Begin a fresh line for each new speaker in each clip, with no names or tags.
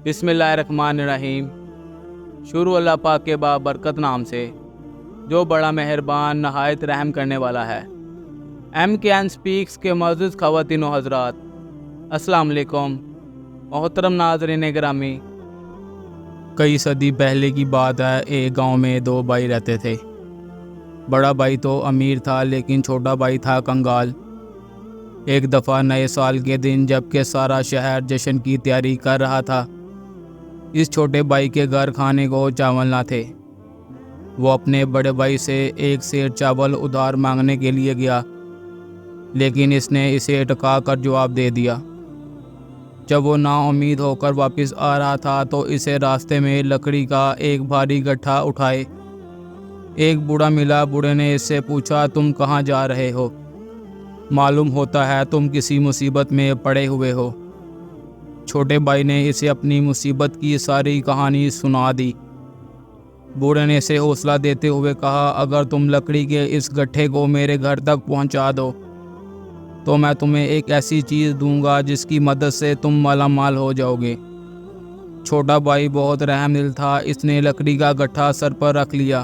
بسم اللہ الرحمن الرحیم۔ شروع اللہ پاک کے بابرکت نام سے جو بڑا مہربان نہایت رحم کرنے والا ہے۔ MKN سپیکس کے معزز خواتین و حضرات، السلام علیکم۔ محترم ناظرین گرامی، کئی صدی پہلے کی بات ہے، ایک گاؤں میں دو بھائی رہتے تھے۔ بڑا بھائی تو امیر تھا لیکن چھوٹا بھائی تھا کنگال۔ ایک دفعہ نئے سال کے دن جب کہ سارا شہر جشن کی تیاری کر رہا تھا، اس چھوٹے بھائی کے گھر کھانے کو چاول نہ تھے۔ وہ اپنے بڑے بھائی سے ایک سیر چاول ادھار مانگنے کے لیے گیا، لیکن اس نے اسے ٹکا کر جواب دے دیا۔ جب وہ نا امید ہو کر واپس آ رہا تھا تو اسے راستے میں لکڑی کا ایک بھاری گٹھا اٹھائے ایک بوڑھا ملا۔ بوڑھے نے اس سے پوچھا، تم کہاں جا رہے ہو؟ معلوم ہوتا ہے تم کسی مصیبت میں پڑے ہوئے ہو۔ چھوٹے بھائی نے اسے اپنی مصیبت کی ساری کہانی سنا دی۔ بوڑھے نے اسے حوصلہ دیتے ہوئے کہا، اگر تم لکڑی کے اس گٹھے کو میرے گھر تک پہنچا دو تو میں تمہیں ایک ایسی چیز دوں گا جس کی مدد سے تم مالا مال ہو جاؤ گے۔ چھوٹا بھائی بہت رحم دل تھا، اس نے لکڑی کا گٹھا سر پر رکھ لیا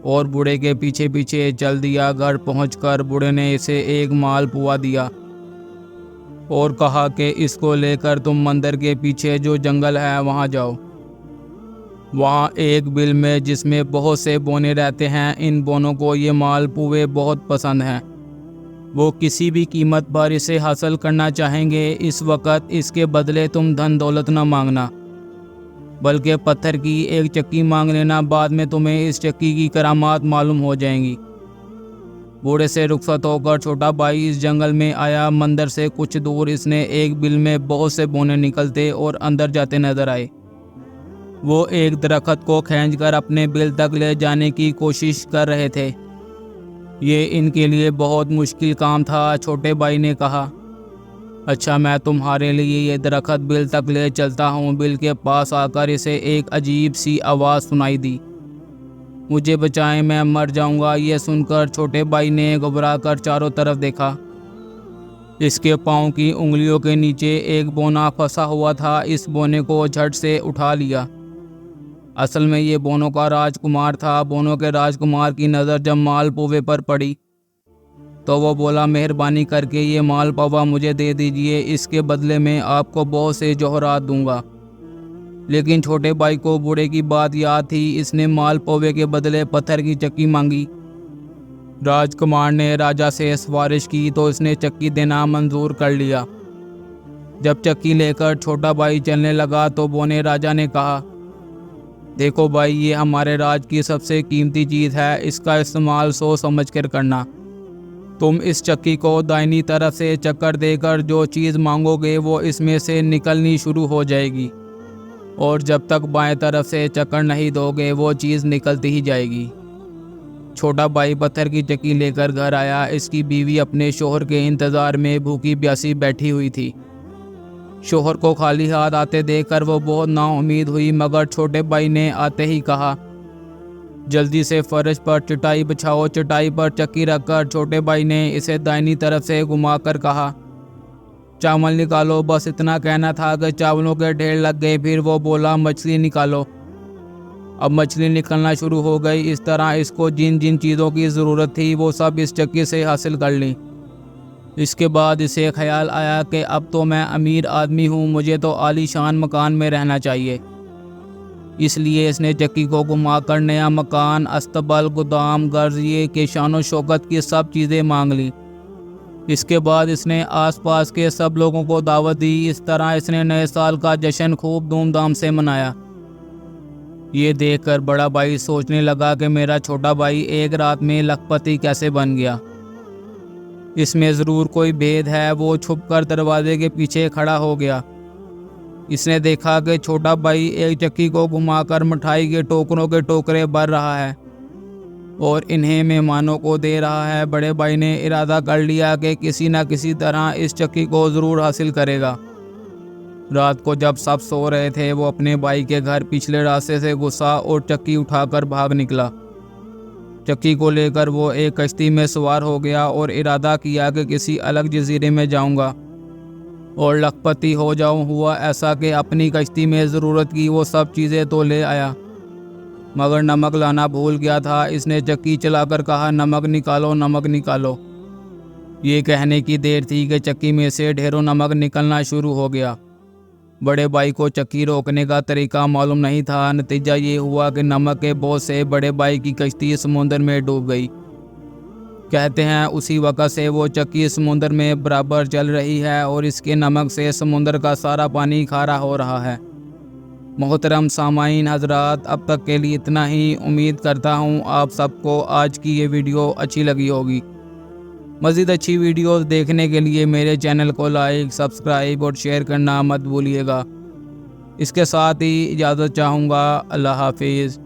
اور بوڑھے کے پیچھے پیچھے چل دیا۔ گھر پہنچ کر بوڑھے نے اسے ایک مال پوا دیا اور کہا کہ اس کو لے کر تم مندر کے پیچھے جو جنگل ہے وہاں جاؤ۔ وہاں ایک بل میں جس میں بہت سے بونے رہتے ہیں، ان بونوں کو یہ مال پوے بہت پسند ہیں۔ وہ کسی بھی قیمت پر اسے حاصل کرنا چاہیں گے۔ اس وقت اس کے بدلے تم دھن دولت نہ مانگنا، بلکہ پتھر کی ایک چکی مانگ لینا۔ بعد میں تمہیں اس چکی کی کرامات معلوم ہو جائیں گی۔ بوڑھے سے رخصت ہو کر چھوٹا بھائی اس جنگل میں آیا۔ مندر سے کچھ دور اس نے ایک بل میں بہت سے بونے نکلتے اور اندر جاتے نظر آئے۔ وہ ایک درخت کو کھینچ کر اپنے بل تک لے جانے کی کوشش کر رہے تھے۔ یہ ان کے لیے بہت مشکل کام تھا۔ چھوٹے بھائی نے کہا، اچھا میں تمہارے لیے یہ درخت بل تک لے چلتا ہوں۔ بل کے پاس آ کر اسے ایک عجیب سی آواز سنائی دی، مجھے بچائیں، میں مر جاؤں گا۔ یہ سن کر چھوٹے بھائی نے گھبرا کر چاروں طرف دیکھا۔ اس کے پاؤں کی انگلیوں کے نیچے ایک بونا پھنسا ہوا تھا۔ اس بونے کو جھٹ سے اٹھا لیا۔ اصل میں یہ بونوں کا راجکمار تھا۔ بونوں کے راجکمار کی نظر جب مال پوے پر پڑی تو وہ بولا، مہربانی کر کے یہ مال پوا مجھے دے دیجئے، اس کے بدلے میں آپ کو بہت سے جوہرات دوں گا۔ لیکن چھوٹے بھائی کو بوڑھے کی بات یاد تھی۔ اس نے مال پوے کے بدلے پتھر کی چکی مانگی۔ راجکمار نے راجا سے سفارش کی تو اس نے چکی دینا منظور کر لیا۔ جب چکی لے کر چھوٹا بھائی چلنے لگا تو بونے راجا نے کہا، دیکھو بھائی، یہ ہمارے راج کی سب سے قیمتی چیز ہے، اس کا استعمال سوچ سمجھ کر کرنا۔ تم اس چکی کو دائنی طرف سے چکر دے کر جو چیز مانگو گے وہ اس میں سے نکلنی شروع ہو جائے گی، اور جب تک بائیں طرف سے چکر نہیں دو گے وہ چیز نکلتی ہی جائے گی۔ چھوٹا بھائی پتھر کی چکی لے کر گھر آیا۔ اس کی بیوی اپنے شوہر کے انتظار میں بھوکی پیاسی بیٹھی ہوئی تھی۔ شوہر کو خالی ہاتھ آتے دیکھ کر وہ بہت نا امید ہوئی، مگر چھوٹے بھائی نے آتے ہی کہا، جلدی سے فرش پر چٹائی بچھاؤ۔ چٹائی پر چکی رکھ کر چھوٹے بھائی نے اسے دائنی طرف سے گھما کر کہا، چاول نکالو۔ بس اتنا کہنا تھا کہ چاولوں کے ڈھیر لگ گئے۔ پھر وہ بولا، مچھلی نکالو۔ اب مچھلی نکلنا شروع ہو گئی۔ اس طرح اس کو جن جن چیزوں کی ضرورت تھی وہ سب اس چکی سے حاصل کر لیں۔ اس کے بعد اسے خیال آیا کہ اب تو میں امیر آدمی ہوں، مجھے تو عالی شان مکان میں رہنا چاہیے۔ اس لیے اس نے چکی کو گھما کر نیا مکان، استبل، گودام، گرزیے کے شان و شوکت کی سب چیزیں مانگ لی۔ اس کے بعد اس نے آس پاس کے سب لوگوں کو دعوت دی۔ اس طرح اس نے نئے سال کا جشن خوب دھوم دھام سے منایا۔ یہ دیکھ کر بڑا بھائی سوچنے لگا کہ میرا چھوٹا بھائی ایک رات میں لکھ پتی کیسے بن گیا؟ اس میں ضرور کوئی بھید ہے۔ وہ چھپ کر دروازے کے پیچھے کھڑا ہو گیا۔ اس نے دیکھا کہ چھوٹا بھائی ایک چکی کو گھما کر مٹھائی کے ٹوکروں کے ٹوکرے بھر رہا ہے اور انہیں مہمانوں کو دے رہا ہے۔ بڑے بھائی نے ارادہ کر لیا کہ کسی نہ کسی طرح اس چکی کو ضرور حاصل کرے گا۔ رات کو جب سب سو رہے تھے وہ اپنے بھائی کے گھر پچھلے راستے سے گھسا اور چکی اٹھا کر بھاگ نکلا۔ چکی کو لے کر وہ ایک کشتی میں سوار ہو گیا اور ارادہ کیا کہ کسی الگ جزیرے میں جاؤں گا۔ اور لکھپتی ہو جاؤں۔ ہوا ایسا کہ اپنی کشتی میں ضرورت کی وہ سب چیزیں تو لے آیا، مگر نمک لانا بھول گیا تھا۔ اس نے چکی چلا کر کہا، نمک نکالو، نمک نکالو۔ یہ کہنے کی دیر تھی کہ چکی میں سے ڈھیروں نمک نکلنا شروع ہو گیا۔ بڑے بھائی کو چکی روکنے کا طریقہ معلوم نہیں تھا۔ نتیجہ یہ ہوا کہ نمک کے بوجھ سے بڑے بھائی کی کشتی سمندر میں ڈوب گئی۔ کہتے ہیں اسی وقت سے وہ چکی سمندر میں برابر چل رہی ہے اور اس کے نمک سے سمندر کا سارا پانی کھارا ہو رہا ہے۔ محترم سامعین حضرات، اب تک کے لیے اتنا ہی۔ امید کرتا ہوں آپ سب کو آج کی یہ ویڈیو اچھی لگی ہوگی۔ مزید اچھی ویڈیوز دیکھنے کے لیے میرے چینل کو لائک، سبسکرائب اور شیئر کرنا مت بھولیے گا۔ اس کے ساتھ ہی اجازت چاہوں گا۔ اللہ حافظ۔